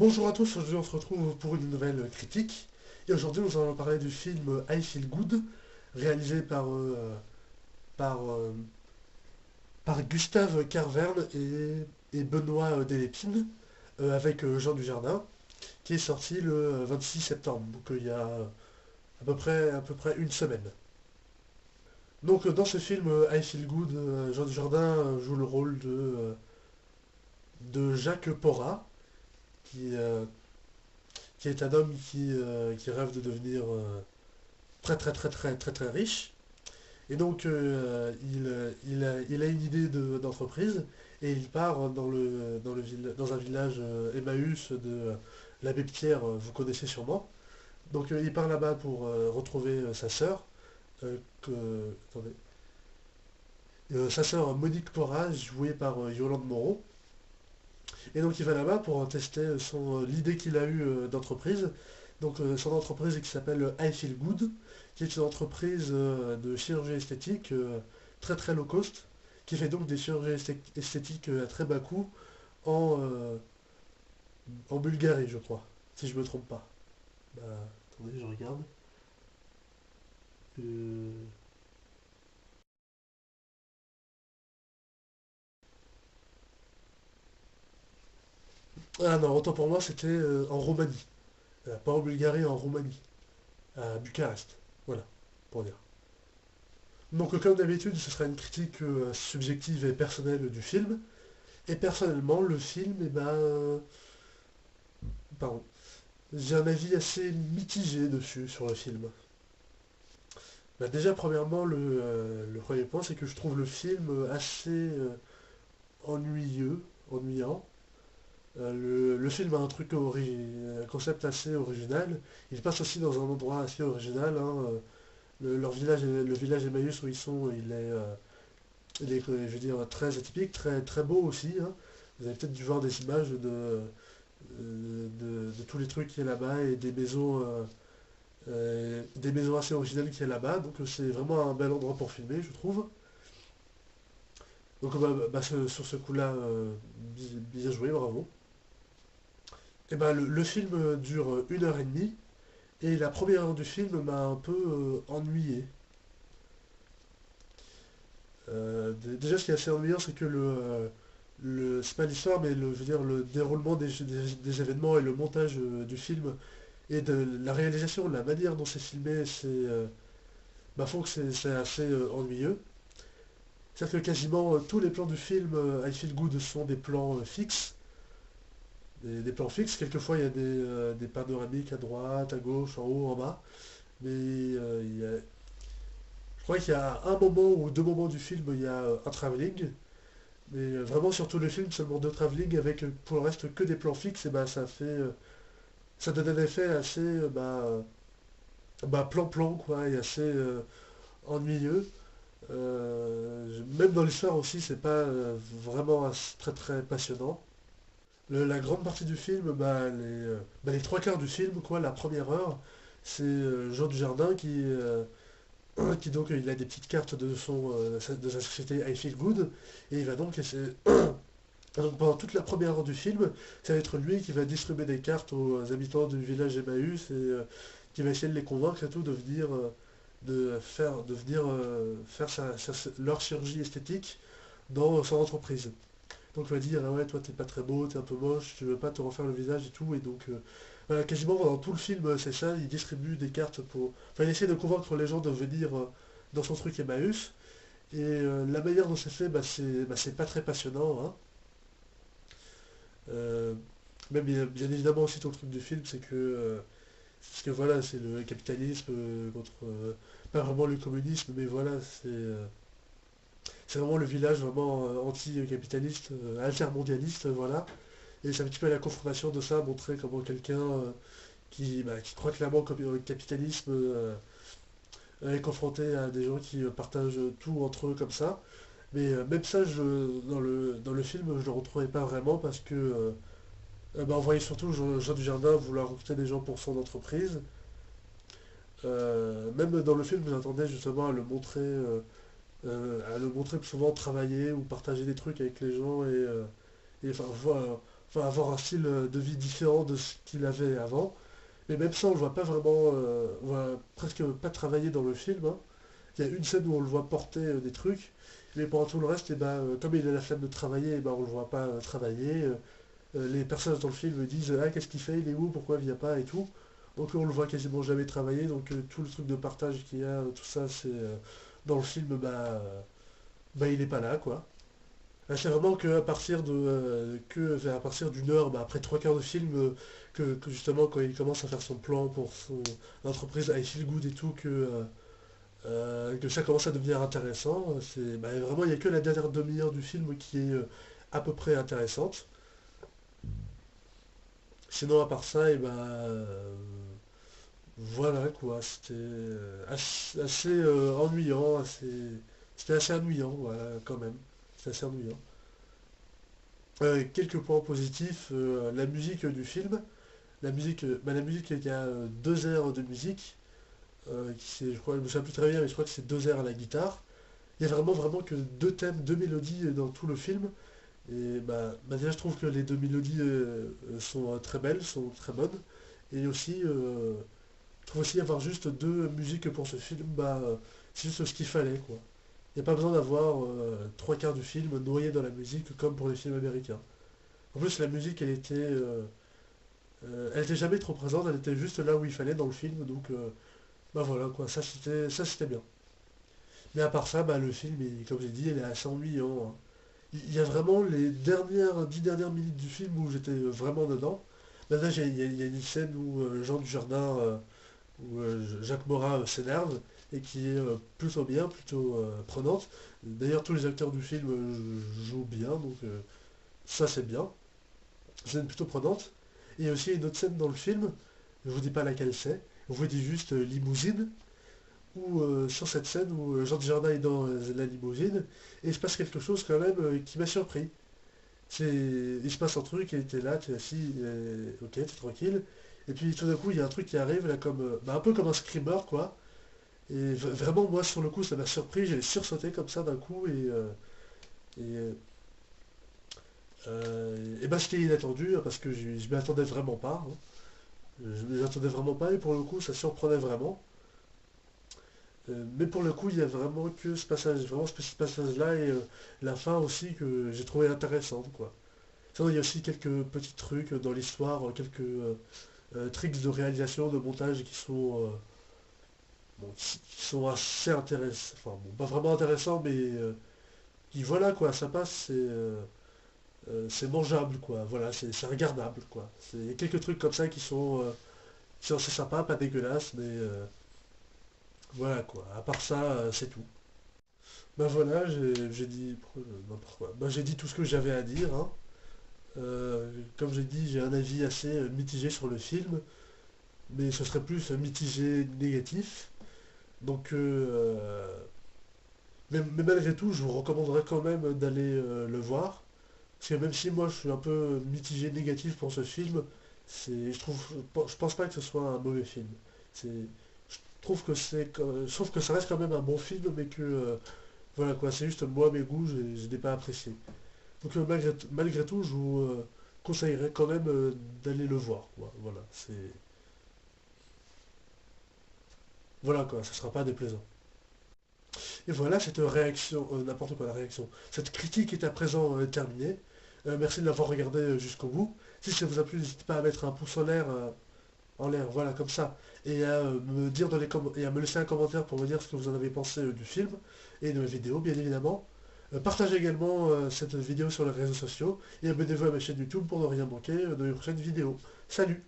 Bonjour à tous, aujourd'hui on se retrouve pour une nouvelle critique. Et aujourd'hui nous allons parler du film I Feel Good, réalisé par, euh, par Gustave Carverne et Benoît Delépine, avec Jean Dujardin, qui est sorti le 26 septembre, donc il y a à peu près une semaine. Donc dans ce film I Feel Good, Jean Dujardin joue le rôle de Jacques Porrat, qui, euh, qui est un homme qui rêve de devenir très très très très très très riche. Et donc il a une idée d'entreprise et il part dans un village Emmaüs de l'abbé Pierre, vous connaissez sûrement. Donc il part là-bas pour retrouver sa sœur, attendez, sa sœur Monique Porras, jouée par Yolande Moreau. Et donc il va là-bas pour tester l'idée qu'il a eue d'entreprise. Donc son entreprise qui s'appelle I Feel Good, qui est une entreprise de chirurgie esthétique très très low cost, qui fait donc des chirurgies esthétiques à très bas coût en, euh, en Bulgarie, je crois, si je me trompe pas. Bah, attendez, je regarde. Euh, Ah non, autant pour moi, c'était en Roumanie. Pas en Bulgarie, en Roumanie, à Bucarest. Voilà, pour dire. Donc comme d'habitude, ce sera une critique subjective et personnelle du film. Et personnellement, le film, pardon, j'ai un avis assez mitigé dessus, sur le film. Bah, déjà, premièrement, le premier point, c'est que je trouve le film assez ennuyeux, ennuyant. Le film a un concept assez original. Il passe aussi dans un endroit assez original, hein. Le village Emmaüs où ils sont, il est, je veux dire, très atypique, très, très beau aussi, hein. Vous avez peut-être dû voir des images de tous les trucs qu'il y a là-bas et des maisons assez originales qu'il y a là-bas. Donc c'est vraiment un bel endroit pour filmer, je trouve. Donc sur ce coup-là, bien joué, bravo. Et le film dure 1 heure et demie et la première heure du film m'a un peu ennuyé. Déjà, ce qui est assez ennuyant, c'est que c'est pas l'histoire, mais je veux dire, le déroulement des événements et le montage du film et de la réalisation, la manière dont c'est filmé, font que c'est assez ennuyeux. C'est-à-dire que quasiment tous les plans du film I Feel Good sont des plans fixes, des plans fixes. Quelquefois, il y a des panoramiques à droite, à gauche, en haut, en bas. Mais je crois qu'il y a un moment ou deux moments du film, il y a un travelling. Mais vraiment sur tout le film, seulement deux travelling avec pour le reste que des plans fixes, et ça donne un effet assez plan-plan quoi, et assez ennuyeux. Même dans l'histoire aussi, c'est pas vraiment très très passionnant. La grande partie du film, les trois quarts du film, quoi, la première heure, c'est Jean Dujardin qui donc il a des petites cartes de sa société I Feel Good et il va donc essayer. Donc pendant toute la première heure du film, ça va être lui qui va distribuer des cartes aux habitants du village Emmaüs et qui va essayer de les convaincre et tout de venir faire leur chirurgie esthétique dans son entreprise. Donc il va dire, ah ouais, toi t'es pas très beau, t'es un peu moche, tu veux pas te refaire le visage et tout. Et donc, voilà, quasiment pendant tout le film, c'est ça, il distribue des cartes pour. Enfin, il essaie de convaincre les gens de venir dans son truc Emmaüs. Et la manière dont c'est fait, c'est pas très passionnant, hein. Euh, Même bien évidemment aussi tout le truc du film, c'est que voilà, c'est le capitalisme contre pas vraiment le communisme, mais voilà, c'est vraiment le village vraiment anti-capitaliste, altermondialiste, voilà. Et c'est un petit peu la confrontation de ça, montrer comment quelqu'un qui croit clairement au capitalisme est confronté à des gens qui partagent tout entre eux comme ça. Mais même ça, dans le film, je le retrouvais pas vraiment parce que on voyait surtout Jean Dujardin vouloir recruter des gens pour son entreprise. Même dans le film, j'attendais justement à le montrer plus souvent travailler ou partager des trucs avec les gens et enfin, enfin avoir un style de vie différent de ce qu'il avait avant. Mais même ça, on le voit pas vraiment, on voit presque pas travailler dans le film, hein. Il y a une scène où on le voit porter des trucs, mais pendant tout le reste, eh ben, comme il a la flemme de travailler, eh ben, on le voit pas travailler. Les personnages dans le film disent ah qu'est-ce qu'il fait, il est où, pourquoi il vient pas et tout. Donc on le voit quasiment jamais travailler, donc tout le truc de partage qu'il y a, tout ça, c'est dans le film, bah il est pas là quoi. C'est vraiment que à partir à partir d'une heure, bah, après trois quarts de film, que justement quand il commence à faire son plan pour son entreprise I Feel Good et tout, que ça commence à devenir intéressant. C'est bah, vraiment il n'y a que la dernière demi-heure du film qui est à peu près intéressante. Sinon à part ça, et ben voilà quoi, c'était assez, ennuyant, c'était assez ennuyant, voilà quand même. C'était assez ennuyant. Quelques points positifs, la musique du film. La musique, il y a 2 heures de musique, je crois, je me souviens plus très bien, mais je crois que c'est 2 heures à la guitare. Il y a vraiment que deux thèmes, deux mélodies dans tout le film. Et déjà, je trouve que les deux mélodies sont très belles, sont très bonnes. Et aussi, je trouve aussi avoir juste deux musiques pour ce film, c'est juste ce qu'il fallait, quoi. Il n'y a pas besoin d'avoir trois quarts du film noyé dans la musique comme pour les films américains. En plus, la musique, elle était jamais trop présente, elle était juste là où il fallait dans le film, donc bah voilà quoi, ça c'était bien. Mais à part ça, le film, comme j'ai dit, il est assez ennuyant, hein. Il y a vraiment les 10 dernières minutes du film où j'étais vraiment dedans. Là, il y a une scène où Jean Dujardin, où Jacques Morat s'énerve et qui est plutôt bien, plutôt prenante. D'ailleurs, tous les acteurs du film jouent bien, donc ça c'est bien. Scène plutôt prenante. Et il y a aussi une autre scène dans le film, je vous dis pas laquelle c'est, je vous dis juste limousine, où sur cette scène où Jean Dujardin est dans la limousine, et il se passe quelque chose quand même qui m'a surpris. Il se passe un truc, il était là, tu es assis, ok, t'es tranquille, et puis tout d'un coup il y a un truc qui arrive là comme un peu comme un screamer quoi. Et vraiment moi sur le coup ça m'a surpris, j'ai sursauté comme ça d'un coup et, et c'était inattendu hein, parce que je m'y attendais vraiment pas, hein. Je m'y attendais vraiment pas et pour le coup ça surprenait vraiment. Mais pour le coup, il y a vraiment que ce passage, vraiment ce passage-là et la fin aussi que j'ai trouvé intéressante, quoi. Sinon, il y a aussi quelques petits trucs dans l'histoire, quelques tricks de réalisation, de montage qui sont, bon, qui sont assez intéressants. Enfin, bon, pas vraiment intéressants, mais qui, voilà, quoi, ça passe, c'est mangeable, quoi. Voilà, c'est regardable, quoi. Il y a quelques trucs comme ça qui sont assez sympas, pas dégueulasses, mais voilà, quoi. À part ça, c'est tout. Voilà, j'ai dit n'importe quoi. J'ai dit tout ce que j'avais à dire, hein. Comme j'ai dit, j'ai un avis assez mitigé sur le film, mais ce serait plus mitigé négatif. Donc, mais malgré tout, je vous recommanderais quand même d'aller le voir. Parce que même si moi je suis un peu mitigé négatif pour ce film, je pense pas que ce soit un mauvais film. C'est, je je trouve que ça reste quand même un bon film, mais que voilà quoi, c'est juste moi mes goûts, je n'ai pas apprécié. Donc malgré tout, je vous conseillerais quand même d'aller le voir, quoi. Voilà, voilà quoi, ça sera pas déplaisant. Et voilà, cette réaction, n'importe quoi la réaction, cette critique est à présent terminée. Merci de l'avoir regardé jusqu'au bout. Si ça vous a plu, n'hésitez pas à mettre un pouce en l'air, voilà, comme ça, et à me dire et à me laisser un commentaire pour me dire ce que vous en avez pensé du film et de la vidéo, bien évidemment. Partagez également cette vidéo sur les réseaux sociaux et abonnez-vous à ma chaîne YouTube pour ne rien manquer de mes prochaines vidéos. Salut!